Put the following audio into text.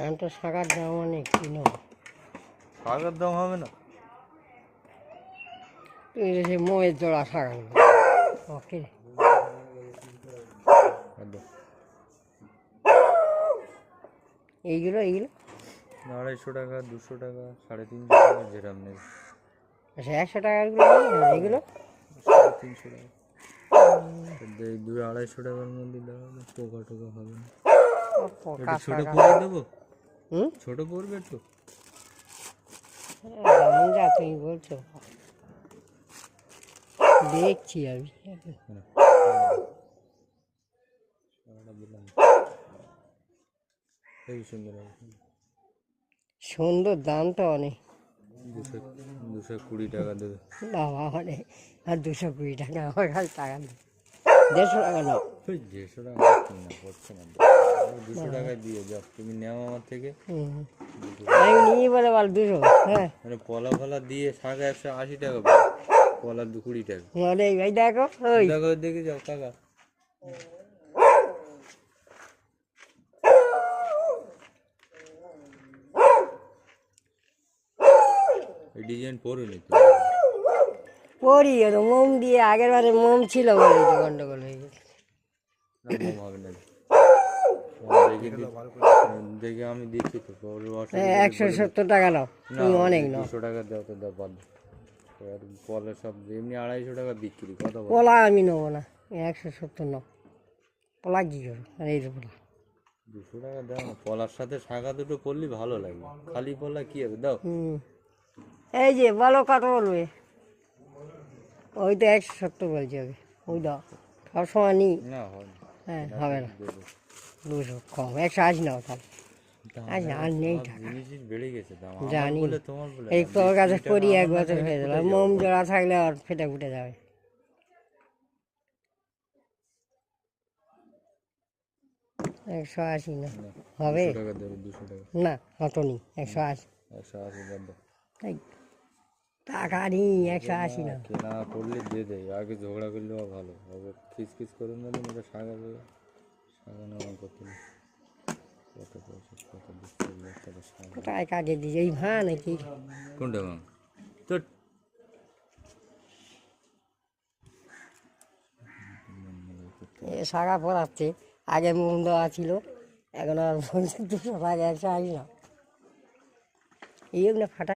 এখন তো শাখার দাম অনেক কিনো। শাখার দাম হবে না? তুই সে মোয়ের জোড়া শাখা ওকে এইগুলো 250 টাকা, 200 টাকা, 350 টাকা, যেরকম নেই। আচ্ছা 100 টাকাগুলো এইগুলো 350 টাকা। 200-250 টাকার মধ্যে দেওয়া হবে, পোকা টোকা হবে না। একটু ছোট করে দেবো? ছোট পড়বে একটু? যা তুমি বলছো দেখছি আমি। সুন্দর, দামটা অনেক। 220 টাকা দেবে বাবা অনেক। আর 220 টাকা আমার কাছে টাকা নেই। 150 টাকা নাও। 150 টাকা কিনা পড়ছে না। 200 টাকায় দিয়ে যাও, তুমি নেও আমার থেকে। আমি নিয়ে বলে বল 200। হ্যাঁ মানে পলা ফলা দিয়ে শাখা 180 টাকা, পলা 20 টাকা। মানে ভাই দেখো ওই দেখো দেখে যাও কাকা। ডিজাইন পড়ুনি তো? পরি মোম দিয়ে, আগের বারে মোম ছিল বলে এই গন্ডগোল হয়ে গেছে। মোম হবে না, দেখে আমি দিচ্ছি তো। 170 টাকা নাও, তুমি অনেক নাও। 200 টাকা দাও তো, দাও বাদ। পলা সব এমনি 250 টাকা বিক্রি, কথা বল। পোলা আমি নেবো না, 170 নাও। পোলা কি করো? আর এই যে পোলা 200 টাকা দাও না, পলার সাথে শাখা দুটো পড়লে ভালো লাগে। খালি পলা কি হবে, দাও। এই যে বলো কত বলবে? ওই তো 170 বলছি আগে, ওই দাও। সবসময় নিই না হয় না। হ্যাঁ হবে না, 200 কম, 180 নাও তাহলে। আচ্ছা আর নেই টাকা, বেড়ে গেছে দাম। জানি। তোমার বলে এই তোর কাছে করি 1 বছর হয়ে গেল, মোম জোড়া থাকলে আর ফেটে ফুটে যাবে। 180 না হবে 200 টাকা দেবে, 200 টাকা। না, অত নি 180। 180 দাও। টাকা নি 180 না। কেনা করলে দিয়ে দেয়, আগে ঝগড়া করলেও ভালো হবে। খিচখিচ করে নেবেন, এটা শাখা দেবে, শাখা নেওয়া করতে নেই। কত পয়সা, কত দিচ্ছে, কোথায় কাকে দিছে এই ভা নাকি? কোনটা মা? তো এ শাখা পড়াচ্ছে, আগে মোম দেওয়া ছিল, এখন আর বলছে 200 টাকা 180 না। এই না ফাটা